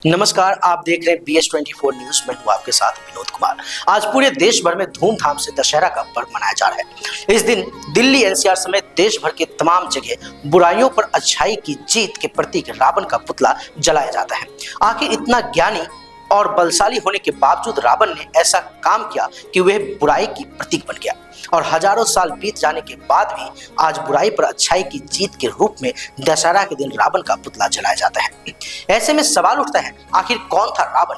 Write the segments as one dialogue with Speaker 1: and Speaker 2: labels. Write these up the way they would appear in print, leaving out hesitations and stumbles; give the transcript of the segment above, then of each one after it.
Speaker 1: नमस्कार, आप देख रहे हैं BS24 न्यूज। मैं हूं आपके साथ विनोद कुमार। आज पूरे देश भर में धूमधाम से दशहरा का पर्व मनाया जा रहा है। इस दिन दिल्ली NCR समेत देश भर के तमाम जगह बुराइयों पर अच्छाई की जीत के प्रतीक रावण का पुतला जलाया जाता है। आखिर इतना ज्ञानी और बलशाली होने के बावजूद रावण ने ऐसा काम किया कि वह बुराई की प्रतीक बन गया और हजारों साल बीत जाने के बाद भी आज बुराई पर अच्छाई की जीत के रूप में दशहरा के दिन रावण का पुतला जलाया जाता है। ऐसे में सवाल उठता है, आखिर कौन था रावण,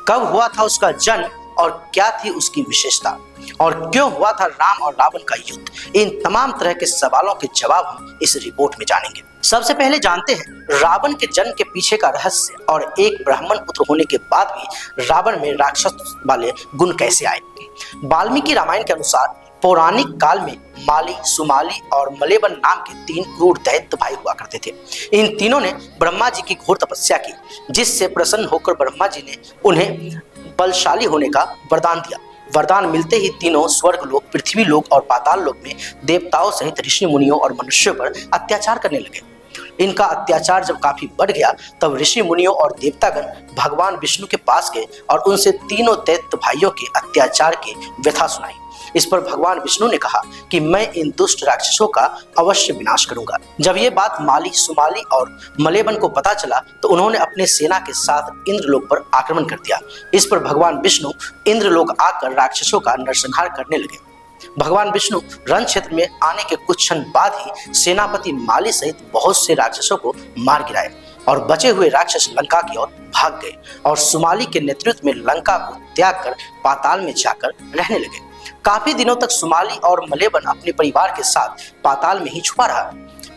Speaker 1: कब हुआ था उसका जन्म और क्या थी उसकी विशेषता, और क्यों हुआ था राम और रावण का युद्ध। इन तमाम तरह के सवालों के जवाब हम इस रिपोर्ट में जानेंगे। सबसे पहले जानते हैं रावण के जन्म के पीछे का रहस्य और एक ब्राह्मण पुत्र होने के बाद भी रावण में राक्षस वाले गुण कैसे आए। वाल्मीकि रामायण के अनुसार पौराणिक काल में माली, सुमाली और मलेबन नाम के 3 क्रूर दैत्य भाई हुआ करते थे। इन तीनों ने ब्रह्मा जी की घोर तपस्या की, जिससे प्रसन्न होकर ब्रह्मा जी ने उन्हें बलशाली होने का वरदान दिया। वरदान मिलते ही तीनों स्वर्ग लोक, पृथ्वी लोक और पाताल लोक में देवताओं सहित ऋषि मुनियों और मनुष्यों पर अत्याचार करने लगे। इनका अत्याचार जब काफी बढ़ गया तब ऋषि मुनियों और देवतागण भगवान विष्णु के पास गए और उनसे तीनों दैत्य भाइयों के अत्याचार की व्यथा सुनाई। इस पर भगवान विष्णु ने कहा कि मैं इन दुष्ट राक्षसों का अवश्य विनाश करूंगा। जब ये बात माली, सुमाली और मलेबन को पता चला तो उन्होंने अपने सेना के साथ इंद्रलोक पर आक्रमण कर दिया। इस पर भगवान विष्णु इंद्रलोक आकर राक्षसों का नरसंहार करने लगे। भगवान विष्णु रण क्षेत्र में आने के कुछ क्षण बाद ही सेनापति माली सहित बहुत से राक्षसों को मार गिराए और बचे हुए राक्षस लंका की ओर भाग गए और सुमाली के नेतृत्व में लंका को त्याग कर पाताल में जाकर रहने लगे। काफी दिनों तक सुमाली और मलेबन अपने परिवार के साथ पाताल में ही छुपा रहा।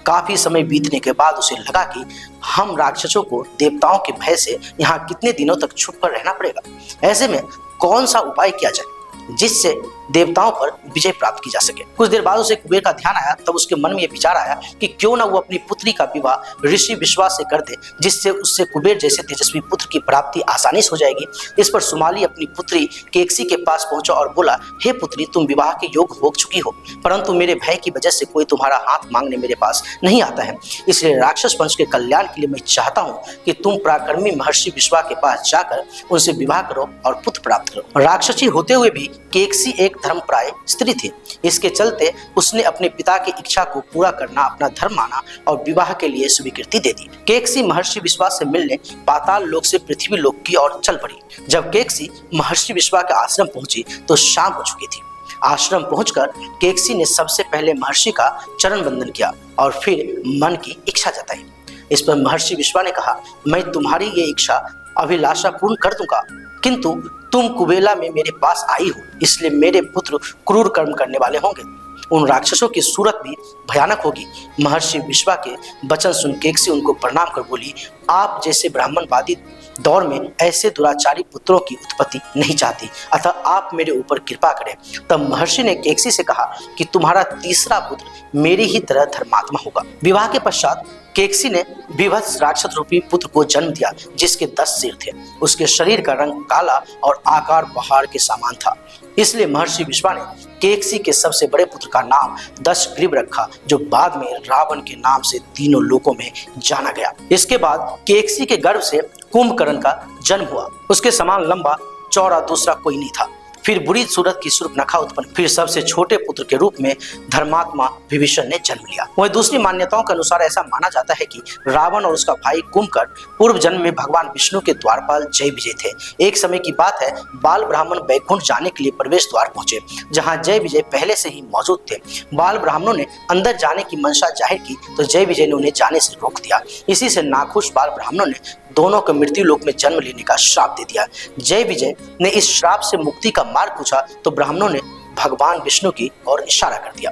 Speaker 1: काफी समय बीतने के बाद उसे लगा कि हम राक्षसों को देवताओं के भय से यहाँ कितने दिनों तक छुप कर रहना पड़ेगा। ऐसे में कौन सा उपाय किया जाए जिससे देवताओं पर विजय प्राप्त की जा सके। कुछ देर बाद उसे कुबेर का ध्यान आया। तब उसके मन में यह विचार आया कि क्यों ना वो अपनी पुत्री का विवाह ऋषि विश्वास से कर दे, जिससे उससे कुबेर जैसे तेजस्वी पुत्र की प्राप्ति आसानी से हो जाएगी। इस पर सुमाली अपनी पुत्री केकसी के पास पहुंचा और बोला, हे पुत्री, तुम विवाह के योग्य हो चुकी हो, परंतु मेरे भय की वजह से कोई तुम्हारा हाथ मांगने मेरे पास नहीं आता है। इसलिए राक्षस वंश के कल्याण के लिए मैं चाहता हूँ कि तुम पराक्रमी महर्षि विश्वा के पास जाकर उनसे विवाह करो और पुत्र प्राप्त करो। राक्षसी होते हुए भी केकसी एक धर्मपराय स्त्री थी। इसके चलते उसने अपने पिता की इच्छा को पूरा करना अपना धर्म माना और विवाह के लिए स्वीकृति दे दी। केकसी महर्षि विश्वा से मिलने पाताल लोक से पृथ्वी लोक की ओर चल पड़ी। जब केकसी महर्षि विश्वा के आश्रम पहुंची तो शाम हो चुकी थी। आश्रम पहुंचकर केकसी ने सबसे पहले महर्षि का चरण वंदन किया और फिर मन की इच्छा जताई। इस पर महर्षि विश्वा ने कहा, मैं तुम्हारी ये इच्छा अभिलाषा पूर्ण कर दूंगा, किंतु तुम कुबेला में मेरे पास आई हो, इसलिए मेरे पुत्र क्रूर कर्म करने वाले होंगे। उन राक्षसों की सूरत भी भयानक होगी। महर्षि विश्वा के वचन सुन केकसी उनको प्रणाम कर बोली, आप जैसे ब्राह्मणवादी दौर में ऐसे दुराचारी पुत्रों की उत्पत्ति नहीं चाहती, अतः आप मेरे ऊपर कृपा करें। तब महर्षि ने केकसी से कहा कि तुम्हारा तीसरा पुत्र मेरी ही तरह धर्मात्मा होगा। विवाह के पश्चात केकसी ने विभत्स राक्षस रूपी पुत्र को जन्म दिया, जिसके 10 सिर थे। उसके शरीर का रंग काला और आकार पहाड़ के समान था। इसलिए महर्षि विश्वा ने केकसी के सबसे बड़े पुत्र का नाम दशग्रीव रखा, जो बाद में रावण के नाम से तीनों लोकों में जाना गया। इसके बाद केकसी के गर्भ से कुंभकर्ण का जन्म हुआ। उसके समान लंबा चौड़ा दूसरा कोई नहीं था। फिर बुरी सूरत की शूर्पणखा उत्पन्न। फिर सबसे छोटे पुत्र के रूप में धर्मात्मा विभीषण ने जन्म लिया। वहीं दूसरी मान्यताओं के अनुसार ऐसा माना जाता है कि रावण और उसका भाई कुंभकर्ण पूर्व जन्म में भगवान विष्णु के द्वारपाल जय विजय थे। एक समय की बात है, बाल ब्राह्मण बैकुंठ जाने के लिए प्रवेश द्वार पहुंचे, जहां जय विजय पहले से ही मौजूद थे। बाल ब्राह्मणों ने अंदर जाने की मंशा जाहिर की तो जय विजय ने उन्हें जाने से रोक दिया। इसी से नाखुश बाल ब्राह्मणों ने दोनों को मृत्यु लोक में जन्म लेने का श्राप दे दिया। जय विजय ने इस श्राप से मुक्ति का मार्ग पूछा तो ब्राह्मणों ने भगवान विष्णु की ओर इशारा कर दिया।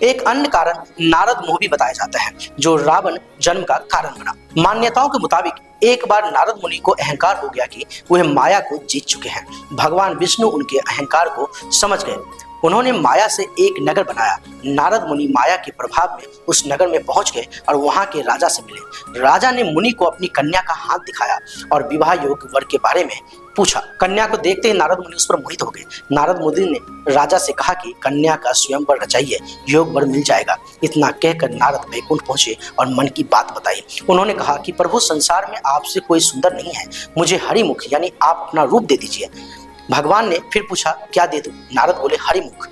Speaker 1: एक अन्य कारण नारद मोह भी बताया जाता है, जो रावण जन्म का कारण बना। मान्यताओं के मुताबिक एक बार नारद मुनि को अहंकार हो गया कि वह माया को जीत चुके हैं। भगवान विष्णु उनके अहंकार को समझ गए। उन्होंने माया से एक नगर बनाया। नारद मुनि माया के प्रभाव में उस नगर में पहुंच गए और वहां के राजा से मिले। राजा ने मुनि को अपनी कन्या का हाथ दिखाया और विवाह योग्य वर के बारे में पूछा। कन्या को देखते ही नारद मुनि उस पर मोहित हो गए। नारद मुनि ने राजा से कहा कि कन्या का स्वयंवर रचाइए, योग वर मिल जाएगा। इतना कहकर नारद वैकुंठ पहुंचे और मन की बात बताई। उन्होंने कहा कि प्रभु, संसार में आपसे कोई सुंदर नहीं है, मुझे हरिमुख यानी आप अपना रूप दे दीजिए। भगवान ने फिर पूछा, क्या दे दूं? नारद बोले, हरिमुख।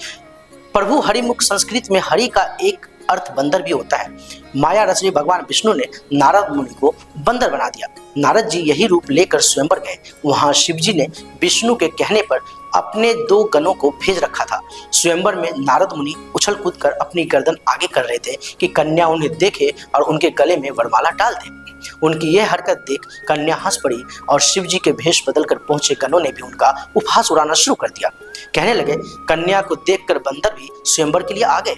Speaker 1: प्रभु, हरिमुख संस्कृत में हरि का एक अर्थ बंदर भी होता है। माया रस में भगवान विष्णु ने नारद मुनि को बंदर बना दिया। नारद जी यही रूप लेकर स्वयंवर गए। वहां शिव जी ने विष्णु के कहने पर अपने 2 गणों को भेज रखा था। स्वयंवर में नारद मुनि उछल कूद कर अपनी गर्दन आगे कर रहे थे कि कन्या उन्हें देखे और उनके गले में वरमाला डाल दे। उनकी यह हरकत देख कन्या हंस पड़ी और शिव जी के भेष बदलकर पहुंचे गणों ने भी उनका उपहास उड़ाना शुरू कर दिया। कहने लगे, कन्या को देखकर बंदर भी स्वयंवर के लिए आ गए।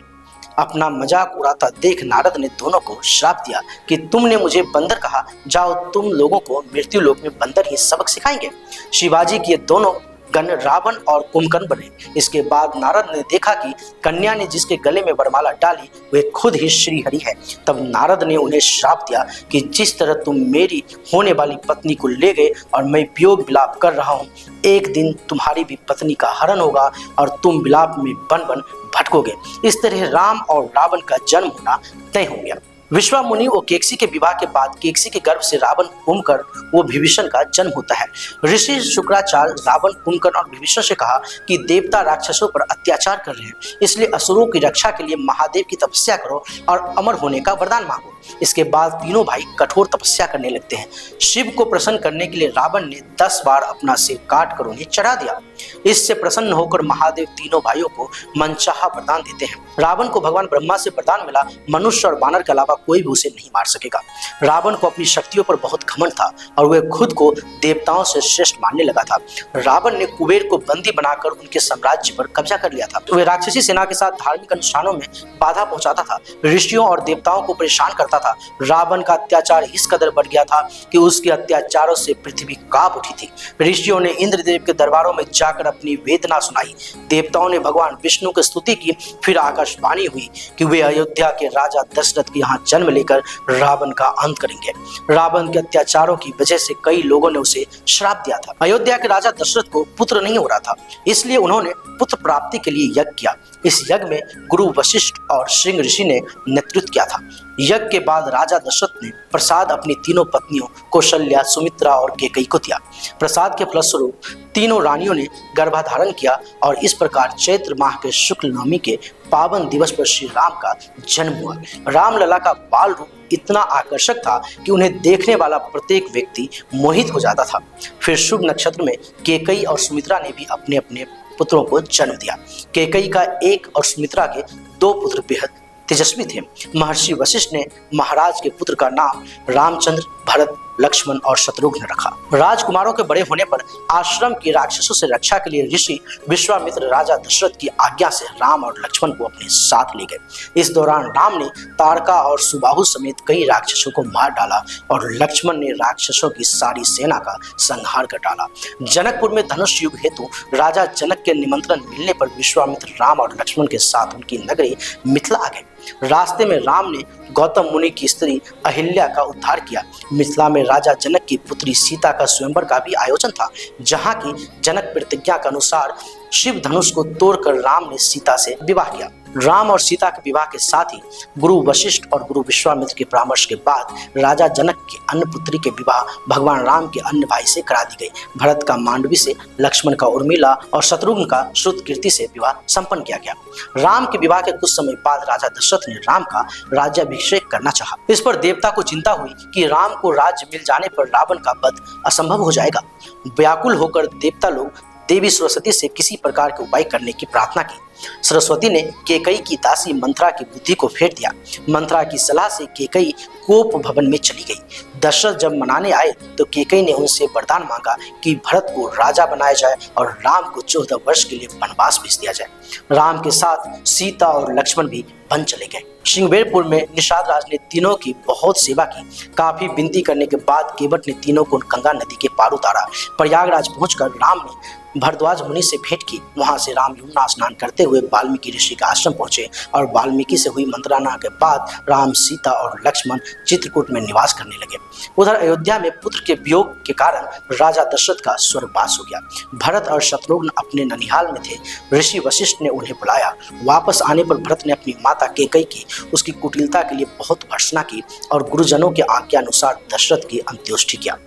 Speaker 1: अपना मजाक उड़ाता देख नारद ने दोनों को श्राप दिया कि तुमने मुझे बंदर कहा, जाओ तुम लोगों को मृत्यु लोक में बंदर ही सबक सिखाएंगे। शिवाजी के दोनों गण रावण और कुंभकर्ण बने। इसके बाद नारद ने देखा कि कन्या ने जिसके गले में वरमाला डाली वह खुद ही श्री हरि है। तब नारद ने उन्हें श्राप दिया कि जिस तरह तुम मेरी होने वाली पत्नी को ले गए और मैं वियोग विलाप कर रहा हूँ, एक दिन तुम्हारी भी पत्नी का हरण होगा और तुम विलाप में बन बन भटकोगे। इस तरह राम और रावण का जन्म होना तय हो गया। विश्वामुनि और केकसी के विवाह के बाद केकसी के गर्भ से रावण, कुंभकर्ण व विभीषण का जन्म होता है। ऋषि शुक्राचार्य रावण, कुंभकर्ण और विभीषण से कहा कि देवता राक्षसों पर अत्याचार कर रहे हैं, इसलिए असुरों की रक्षा के लिए महादेव की तपस्या करो और अमर होने का वरदान मांगो। इसके बाद तीनों भाई कठोर तपस्या करने लगते हैं। शिव को प्रसन्न करने के लिए रावण ने 10 बार अपना सिर काट कर उन्हें चढ़ा दिया। इससे प्रसन्न होकर महादेव तीनों भाइयों को मनचाहा वरदान देते हैं। रावण को भगवान ब्रह्मा से वरदान मिला, मनुष्य और बानर के अलावा कोई भी उसे नहीं मार सकेगा। रावण को अपनी शक्तियों पर बहुत घमंड था और वह खुद को देवताओं से श्रेष्ठ मानने लगा था। रावण ने कुबेर को बंदी बनाकर उनके साम्राज्य पर कब्जा कर लिया था। वह राक्षसी सेना के साथ धार्मिक अनुष्ठानों में बाधा पहुंचाता था, ऋषियों और देवताओं को परेशान करता था। रावण का अत्याचार इस कदर बढ़ गया था कि उसके अत्याचारों से पृथ्वी कांप उठी थी। ऋषियों ने इंद्रदेव के दरबारों में जाकर अपनी वेदना सुनाई। देवताओं ने भगवान विष्णु की स्तुति की। फिर आकाशवाणी हुई कि वे अयोध्या के राजा दशरथ के यहाँ जन्म लेकर रावण का अंत करेंगे। रावण के अत्याचारों की वजह से कई लोगों ने उसे श्राप दिया था। अयोध्या के राजा दशरथ को पुत्र नहीं हो रहा था, इसलिए उन्होंने पुत्र प्राप्ति के लिए यज्ञ किया। इस यज्ञ में गुरु वशिष्ठ और श्रृंग ऋषि ने नेतृत्व किया था। यज्ञ के बाद राजा दशरथ ने प्रसाद अपनी तीनों पत्नियों कौशल्या, सुमित्रा और केकई को दिया। प्रसाद के फलस्वरूप तीनों रानियों ने गर्भाधारण किया और इस प्रकार चैत्र माह के शुक्ल नवमी के पावन दिवस पर श्री राम का जन्म हुआ। रामलला का बाल रूप इतना आकर्षक था कि उन्हें देखने वाला प्रत्येक व्यक्ति मोहित हो जाता था। फिर शुभ नक्षत्र में केकई और सुमित्रा ने भी अपने अपने पुत्रों को जन्म दिया। केकई का एक और सुमित्रा के 2 पुत्र बेहद तेजस्वी थे। महर्षि वशिष्ठ ने महाराज के पुत्र का नाम रामचंद्र, भरत, लक्ष्मण और शत्रुघ्न रखा। राजकुमारों के बड़े होने पर आश्रम की राक्षसों से रक्षा के लिए ऋषि विश्वामित्र राजा दशरथ की आज्ञा से राम और लक्ष्मण को अपने साथ ले गए। इस दौरान राम ने तारका और सुबाहु समेत कई राक्षसों को मार डाला और लक्ष्मण ने राक्षसों की सारी सेना का संहार कर डाला। जनकपुर में धनुष युग हेतु राजा जनक के निमंत्रण मिलने पर विश्वामित्र राम और लक्ष्मण के साथ उनकी नगरी मिथिला आ गए। रास्ते में राम ने गौतम मुनि की स्त्री अहिल्या का उद्धार किया। मिथिला में राजा जनक की पुत्री सीता का स्वयंवर का भी आयोजन था, जहां की जनक प्रतिज्ञा के अनुसार शिव धनुष को तोड़कर राम ने सीता से विवाह किया। राम और सीता के विवाह के साथ ही गुरु वशिष्ठ और गुरु विश्वामित्र के परामर्श के बाद राजा जनक की अन्य पुत्री के विवाह भगवान राम के अन्य भाई से करा दी गई। भरत का मांडवी से, लक्ष्मण का उर्मिला और शत्रुघ्न का श्रुतकीर्ति से विवाह संपन्न किया गया। राम के विवाह के कुछ समय बाद राजा दशरथ ने राम का राज्याभिषेक करना चाहा। इस पर देवता को चिंता हुई कि राम को राज्य मिल जाने पर रावण का वध असंभव हो जाएगा। व्याकुल होकर देवता लोग देवी सरस्वती से किसी प्रकार के उपाय करने की प्रार्थना की। सरस्वती ने केकई की दासी मंत्रा की बुद्धि को फेर दिया। मंत्रा की सलाह से केकई कोप भवन में चली गई। दशरथ जब मनाने आए तो कैकेयी ने उनसे वरदान मांगा कि भरत को राजा बनाया जाए और राम को 14 वर्ष के लिए वनवास भेज दिया जाए। राम के साथ सीता और लक्ष्मण भी वन चले गए। श्रृंगवेरपुर में निषाद राज ने तीनों की बहुत सेवा की। काफी विनती करने के बाद केवट ने तीनों को गंगा नदी के पार उतारा। प्रयागराज पहुंचकर राम ने भरद्वाज मुनि से भेंट की। वहां से राम यमुना स्नान करते हुए वाल्मीकि ऋषि के आश्रम पहुंचे और वाल्मीकि से हुई मंत्रणा के बाद राम, सीता और लक्ष्मण चित्रकूट में निवास करने लगे। उधर अयोध्या में पुत्र के वियोग के कारण राजा दशरथ का स्वर्गवास हो गया। भरत और शत्रुघ्न अपने ननिहाल में थे। ऋषि वशिष्ठ ने उन्हें बुलाया। वापस आने पर भरत ने अपनी माता कैकेयी की उसकी कुटिलता के लिए बहुत भर्त्सना की और गुरुजनों के आज्ञा अनुसार दशरथ की अंत्येष्टि किया।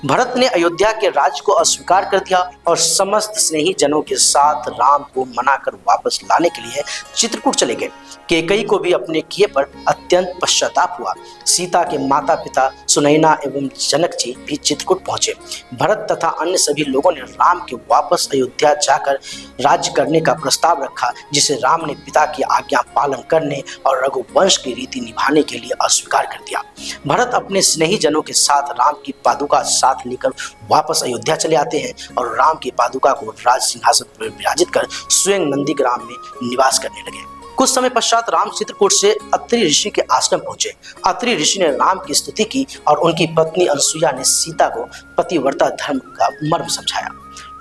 Speaker 1: भरत ने अयोध्या के राज्य को अस्वीकार कर दिया और समस्त स्नेही जनों के साथ राम को मनाकर वापस लाने के लिए चित्रकूट चले गए। कैकेयी को भी अपने किए पर अत्यंत पश्चाताप हुआ। सीता के माता पिता सुनैना एवं जनक जी भी चित्रकूट पहुंचे। भरत तथा अन्य सभी लोगों ने राम के वापस अयोध्या जाकर राज्य करने का प्रस्ताव रखा, जिसे राम ने पिता की आज्ञा पालन करने और रघुवंश की रीति निभाने के लिए अस्वीकार कर दिया। भरत अपने स्नेही जनों के साथ राम की पादुका साथ लेकर वापस अयोध्या चले आते हैं और राम की पादुका को राज सिंहासन पर विराजित कर स्वयं नंदीग्राम में निवास करने लगे। कुछ समय पश्चात राम चित्रकूट से अत्रि ऋषि के आश्रम पहुंचे। अत्रि ऋषि ने राम की स्तुति की और उनकी पत्नी अनसुईया ने सीता को पतिव्रता धर्म का मर्म समझाया।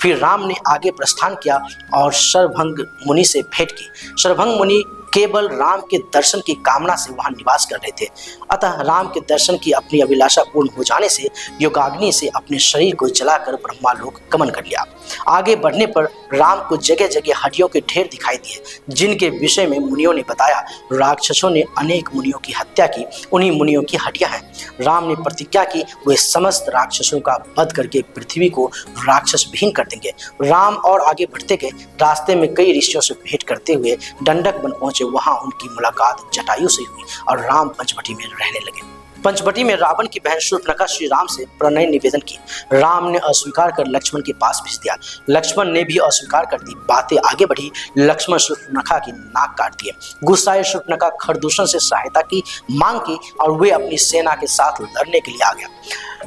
Speaker 1: फिर राम ने आगे प्रस्थान किया और शरभंग मुनि से भेंट की। शरभंग मुनि केवल राम के दर्शन की कामना से वहां निवास कर रहे थे। अतः राम के दर्शन की अपनी अभिलाषा पूर्ण हो जाने से योगाग्नि से अपने शरीर को जलाकर ब्रह्मालोक गमन कर लिया। आगे बढ़ने पर राम को जगह जगह हड्डियों के ढेर दिखाई दिए, जिनके विषय में मुनियों ने बताया राक्षसों ने अनेक मुनियों की हत्या की, उन्हीं मुनियों की हड्डियां हैं। राम ने प्रतिज्ञा की वे समस्त राक्षसों का वध करके पृथ्वी को राक्षस विहीन कर देंगे। राम और आगे बढ़ते गए। रास्ते में कई ऋषियों से भेंट करते हुए दंडक वन पहुंचे। वहां उनकी मुलाकात जटायु से हुई और राम पंचवटी में रहने लगे। पंचवटी में रावण की बहन शूर्पणखा श्री राम से प्रणय निवेदन की। राम ने अस्वीकार कर लक्ष्मण के पास भेज दिया। लक्ष्मण ने भी अस्वीकार कर दी। बातें आगे बढ़ी। लक्ष्मण शूर्पणखा की नाक काट दिए। गुस्साए शूर्पणखा खरदूषण से सहायता की मांग की और वे अपनी सेना के साथ लड़ने के लिए आ गया।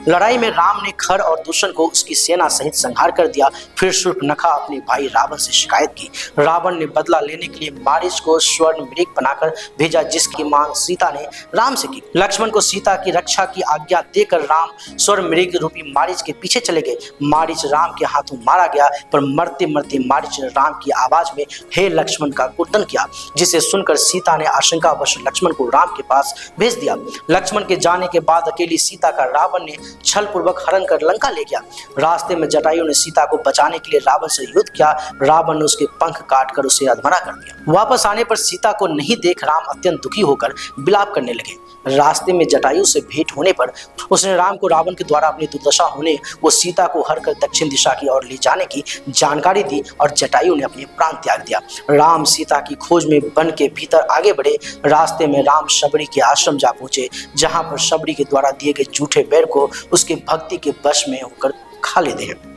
Speaker 1: लड़ाई में राम ने खर और दूषण को उसकी सेना सहित संहार कर दिया। फिर शूर्पणखा अपने भाई रावण से शिकायत की। रावण ने बदला लेने के लिए मारीच को स्वर्ण मृग बनाकर भेजा, जिसकी मांग सीता ने राम से की। लक्ष्मण को सीता की रक्षा की आज्ञा देकर राम स्वर्ण मृग रूपी मारीच के पीछे चले गए। मारीच राम के हाथों मारा गया, पर मरते मरते मारीच ने राम की आवाज में हे लक्ष्मण का कीर्तन किया, जिसे सुनकर सीता ने आशंकावश लक्ष्मण को राम के पास भेज दिया। लक्ष्मण के जाने के बाद अकेली सीता का रावण ने छल पूर्वक हरण कर लंका ले गया। रास्ते में जटायु ने सीता को बचाने के लिए रावण से युद्ध किया। रावण ने उसके पंख काटकर उसे अधमरा कर दिया। वापस आने पर सीता को नहीं देख राम अत्यंत दुखी होकर विलाप करने लगे। रास्ते में जटायु से भेंट होने पर उसने राम को रावण के द्वारा अपनी दुर्दशा होने वो सीता को हर कर दक्षिण दिशा की ओर ले जाने की जानकारी दी और जटायु ने अपने प्राण त्याग दिया। राम सीता की खोज में वन के भीतर आगे बढ़े। रास्ते में राम शबरी के आश्रम जा पहुंचे, जहां पर शबरी के द्वारा दिए गए झूठे बैर को उसके भक्ति के वश में होकर खा लेते हैं।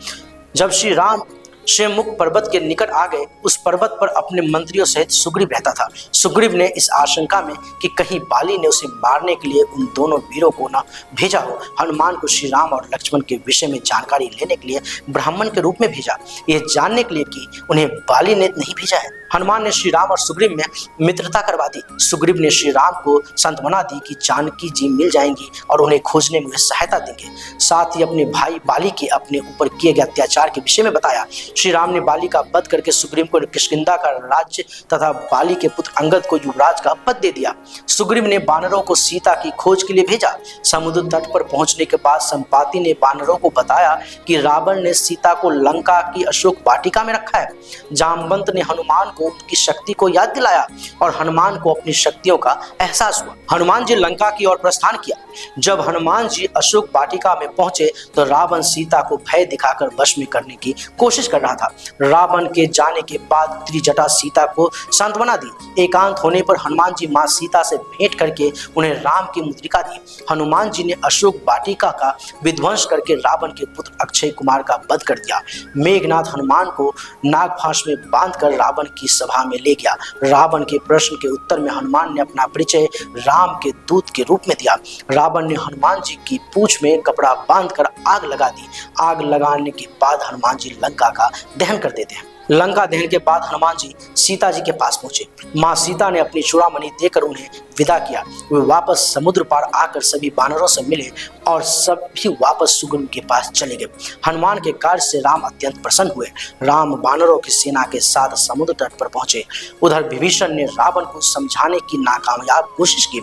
Speaker 1: जब श्री राम शेमुख पर्वत के निकट आ गए, उस पर्वत पर अपने मंत्रियों सहित सुग्रीव रहता था। सुग्रीव ने इस आशंका में कि कहीं बाली ने उसे मारने के लिए उन दोनों वीरों को न भेजा हो, हनुमान को श्री राम और लक्ष्मण के विषय में जानकारी लेने के लिए ब्राह्मण के रूप में भेजा, यह जानने के लिए कि उन्हें बाली ने नहीं भेजा है। हनुमान ने श्री राम और सुग्रीव में मित्रता करवा दी। सुग्रीव ने श्री राम को सांत्वना दी कि जानकी जी मिल जाएंगी और उन्हें खोजने में वे सहायता देंगे। साथ ही अपने भाई बाली के अपने ऊपर किए गए अत्याचार के विषय में बताया। श्री राम ने बाली का वध करके सुग्रीव को किष्किंधा का राज्य तथा बाली के पुत्र अंगद को युवराज का पद दे दिया। सुग्रीव ने बानरों को सीता की खोज के लिए भेजा। समुद्र तट पर पहुंचने के बाद संपाति ने बानरों को बताया कि रावण ने सीता को लंका की अशोक वाटिका में रखा है। जामवंत ने हनुमान को उनकी शक्ति को याद दिलाया और हनुमान को अपनी शक्तियों का एहसास हुआ। हनुमान जी लंका की ओर प्रस्थान किया। जब हनुमान जी अशोक वाटिका में पहुंचे तो रावण सीता को भय दिखाकर वश में करने की कोशिश कर रहा रहा था। रावण के जाने के बाद त्रिजटा सीता को सांत्वना दी। एकांत होने पर हनुमान जी मां सीता से भेंट करके उन्हें राम की मुद्रिका दी। हनुमान जी ने अशोक वाटिका का विध्वंस करके रावण के पुत्र अक्षय कुमार का वध कर दिया। मेघनाथ हनुमान को नागफांस में बांधकर रावण की सभा में ले गया। रावण के प्रश्न के उत्तर में हनुमान ने अपना परिचय राम के दूत के रूप में दिया। रावण ने हनुमान जी की पूंछ में कपड़ा बांधकर आग लगा दी। आग लगाने के बाद हनुमान जी लंका का दहन कर देते हैं। लंका दहन के बाद हनुमान जी सीता जी के पास पहुंचे। मां सीता ने अपनी चूड़ामणि देकर उन्हें विदा किया। वे वापस समुद्र पार आकर सभी वानरों से मिले और सभी वापस सुग्रीव के पास चले गए। हनुमान के कार्य से राम अत्यंत प्रसन्न हुए। राम वानरों की सेना के साथ समुद्र तट पर पहुंचे। उधर विभीषण ने रावण को समझाने की नाकामयाब कोशिश की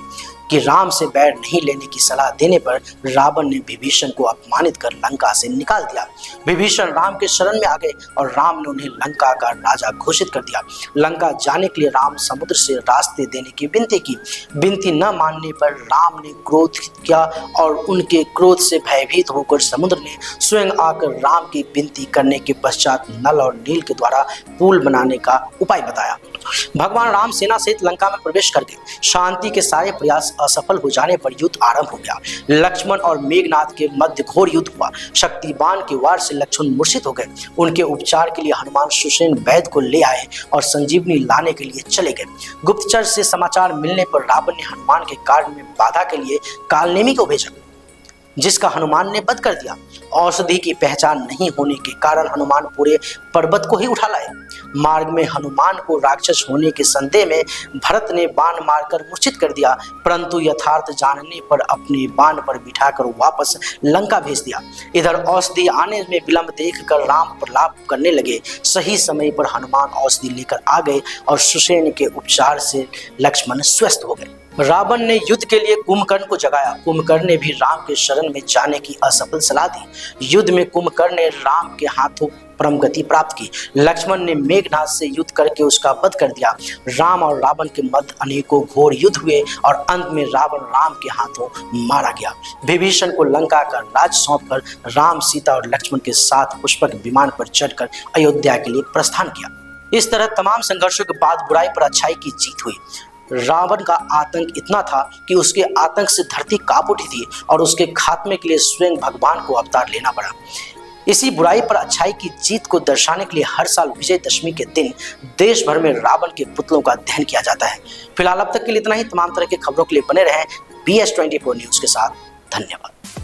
Speaker 1: कि राम से बैर नहीं लेने की सलाह देने पर रावण ने विभीषण को अपमानित कर लंका से निकाल दिया। विभीषण राम के शरण में आ गए और राम ने उन्हें लंका का राजा घोषित कर दिया। लंका जाने के लिए राम समुद्र से रास्ते देने की विनती की। विनती न मानने पर राम ने क्रोध किया और उनके क्रोध से भयभीत होकर समुद्र ने स्वयं आकर राम की विनती करने के पश्चात नल और नील के द्वारा पुल बनाने का उपाय बताया। भगवान राम सेना सहित लंका में प्रवेश कर गए। शांति के सारे प्रयास असफल हो जाने पर युद्ध आरंभ हो गया। लक्ष्मण और मेघनाथ के मध्य घोर युद्ध हुआ। शक्तिबान के वार से लक्ष्मण मूर्छित हो गए। उनके उपचार के लिए हनुमान सुषेण वैद्य को ले आए और संजीवनी लाने के लिए चले गए। गुप्तचर से समाचार मिलने पर रावण ने हनुमान के कार्य में बाधा के लिए कालनेमी को भेजा, जिसका हनुमान ने वध कर दिया। औषधि की पहचान नहीं होने के कारण हनुमान पूरे पर्वत को ही उठा लाए। मार्ग में हनुमान को राक्षस होने के संदेह में भरत ने बाण मारकर मूर्छित कर दिया, परंतु यथार्थ जानने पर अपने बाण पर बिठाकर वापस लंका भेज दिया। इधर औषधि आने में विलंब देखकर राम प्रलाप करने लगे। सही समय पर हनुमान औषधि लेकर आ गए और सुषेण के उपचार से लक्ष्मण स्वस्थ हो गए। रावण ने युद्ध के लिए कुंभकर्ण को जगाया। कुंभकर्ण ने भी राम के शरण में जाने की असफल सलाह दी। युद्ध में कुंभकर्ण ने राम के हाथों परम गति प्राप्त की। लक्ष्मण ने मेघनाथ से युद्ध करके उसका वध कर दिया। राम और रावण के मध्य अनेकों घोर युद्ध हुए और अंत में रावण राम के हाथों मारा गया। विभीषण को लंका का राज सौंपकर राम, सीता और लक्ष्मण के साथ पुष्पक विमान पर चढ़कर अयोध्या के लिए प्रस्थान किया। इस तरह तमाम संघर्षों के बाद बुराई पर अच्छाई की जीत हुई। रावण का आतंक इतना था कि उसके आतंक से धरती कांप उठी थी और उसके खात्मे के लिए स्वयं भगवान को अवतार लेना पड़ा। इसी बुराई पर अच्छाई की जीत को दर्शाने के लिए हर साल विजयदशमी के दिन देश भर में रावण के पुतलों का दहन किया जाता है। फिलहाल अब तक के लिए इतना ही। तमाम तरह की खबरों के लिए बने रहें BS24 न्यूज के साथ। धन्यवाद।